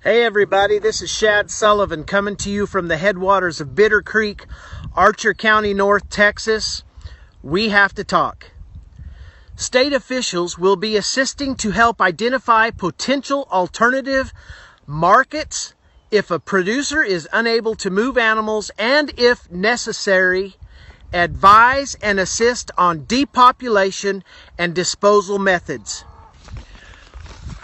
Hey everybody, this is Shad Sullivan coming to you from the headwaters of Bitter Creek, Archer County, North Texas. We have to talk. State officials will be assisting to help identify potential alternative markets if a producer is unable to move animals, and if necessary, advise and assist on depopulation and disposal methods.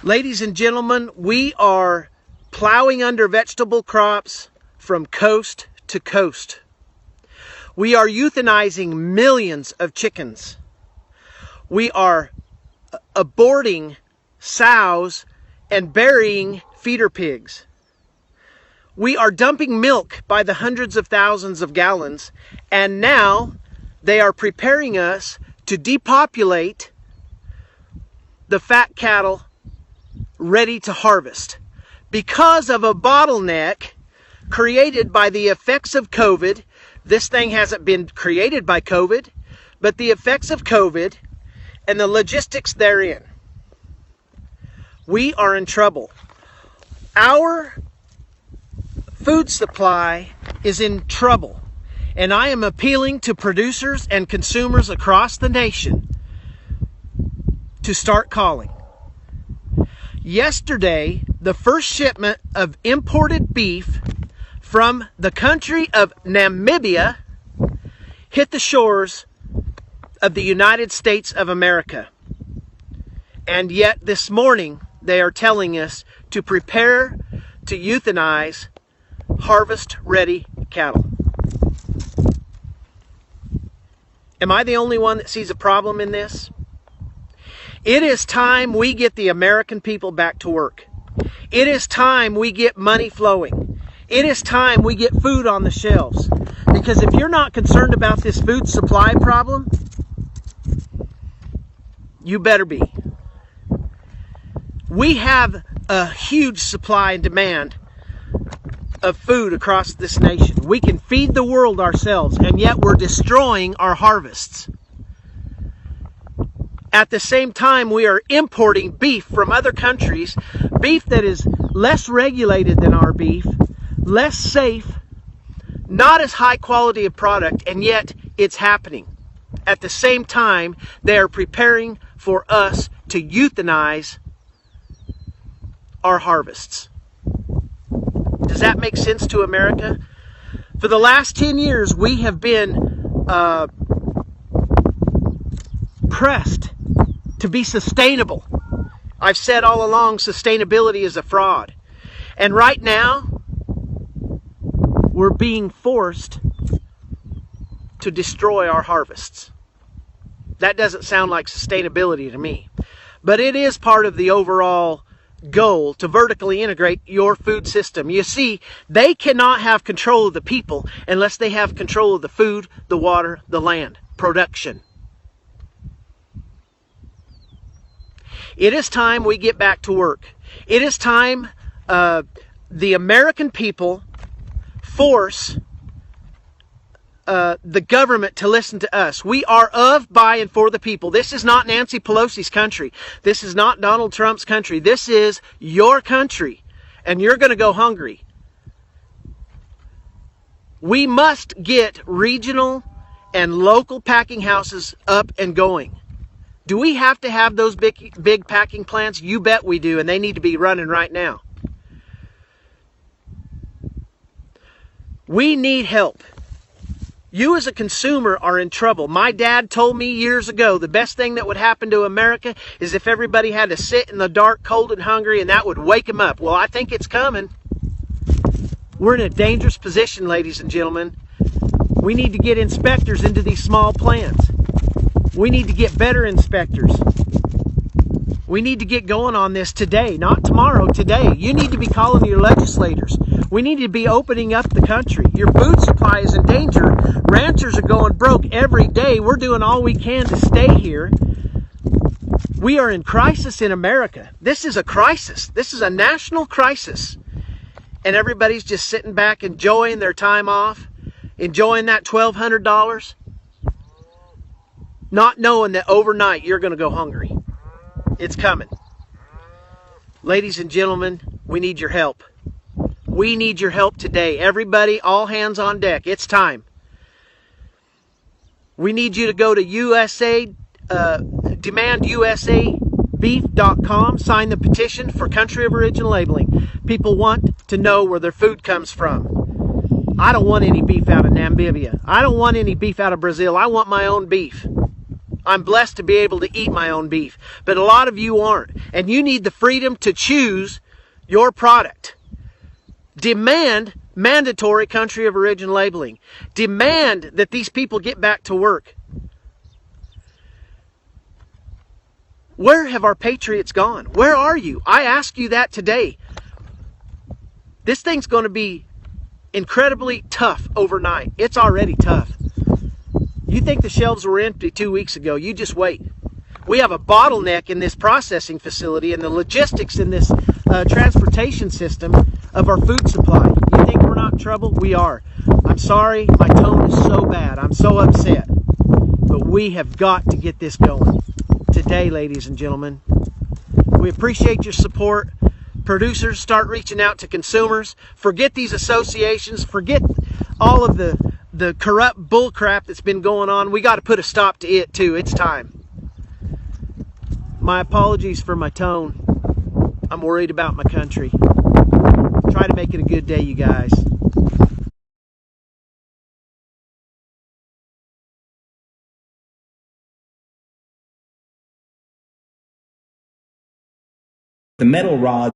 Ladies and gentlemen, we are plowing under vegetable crops from coast to coast. We are euthanizing millions of chickens. We are aborting sows and burying feeder pigs. We are dumping milk by the hundreds of thousands of gallons, and now they are preparing us to depopulate the fat cattle ready to harvest because of a bottleneck created by the effects of COVID. This thing hasn't been created by COVID, but the effects of COVID and the logistics therein. We are in trouble. Our food supply is in trouble, and I am appealing to producers and consumers across the nation to start calling. Yesterday, the first shipment of imported beef from the country of Namibia hit the shores of the United States of America. And yet this morning, they are telling us to prepare to euthanize harvest-ready cattle. Am I the only one that sees a problem in this? It is time we get the American people back to work. It is time we get money flowing. It is time we get food on the shelves. Because if you're not concerned about this food supply problem, you better be. We have a huge supply and demand of food across this nation. We can feed the world ourselves, and yet we're destroying our harvests. At the same time, we are importing beef from other countries, beef that is less regulated than our beef, less safe, not as high quality of product, and yet it's happening. At the same time, they are preparing for us to euthanize our harvests. Does that make sense to America? For the last 10 years, we have been pressed to be sustainable. I've said all along, sustainability is a fraud. And right now, we're being forced to destroy our harvests. That doesn't sound like sustainability to me. But it is part of the overall goal to vertically integrate your food system. You see, they cannot have control of the people unless they have control of the food, the water, the land, production. It is time we get back to work. It is time the American people force the government to listen to us. We are of, by, and for the people. This is not Nancy Pelosi's country. This is not Donald Trump's country. This is your country, and you're going to go hungry. We must get regional and local packing houses up and going. Do we have to have those big packing plants? You bet we do, and they need to be running right now. We need help. You as a consumer are in trouble. My dad told me years ago the best thing that would happen to America is if everybody had to sit in the dark, cold, and hungry, and that would wake them up. Well, I think it's coming. We're in a dangerous position, ladies and gentlemen. We need to get inspectors into these small plants. We need to get better inspectors. We need to get going on this today, not tomorrow, today. You need to be calling your legislators. We need to be opening up the country. Your food supply is in danger. Ranchers are going broke every day. We're doing all we can to stay here. We are in crisis in America. This is a crisis. This is a national crisis. And everybody's just sitting back enjoying their time off, enjoying that $1,200. Not knowing that overnight you're going to go hungry. It's coming. Ladies and gentlemen, We need your help. We need your help today. Everybody, all hands on deck. It's time. We need you to go to demandUSAbeef.com, sign the petition for country of origin labeling. People want to know where their food comes from. I don't want any beef out of Namibia. I don't want any beef out of Brazil. I want my own beef. I'm blessed to be able to eat my own beef, but a lot of you aren't, and you need the freedom to choose your product. Demand mandatory country of origin labeling. Demand that these people get back to work. Where have our patriots gone? Where are you? I ask you that today. This thing's going to be incredibly tough overnight. It's already tough. You think the shelves were empty 2 weeks ago. You just wait. We have a bottleneck in this processing facility and the logistics in this transportation system of our food supply. You think we're not in trouble? We are. I'm sorry, my tone is so bad. I'm so upset. But we have got to get this going today, ladies and gentlemen. We appreciate your support. Producers, start reaching out to consumers. Forget these associations. Forget all of the corrupt bullcrap that's been going on. We got to put a stop to it too. It's time. My apologies for my tone. I'm worried about my country. Try to make it a good day, you guys. The metal rod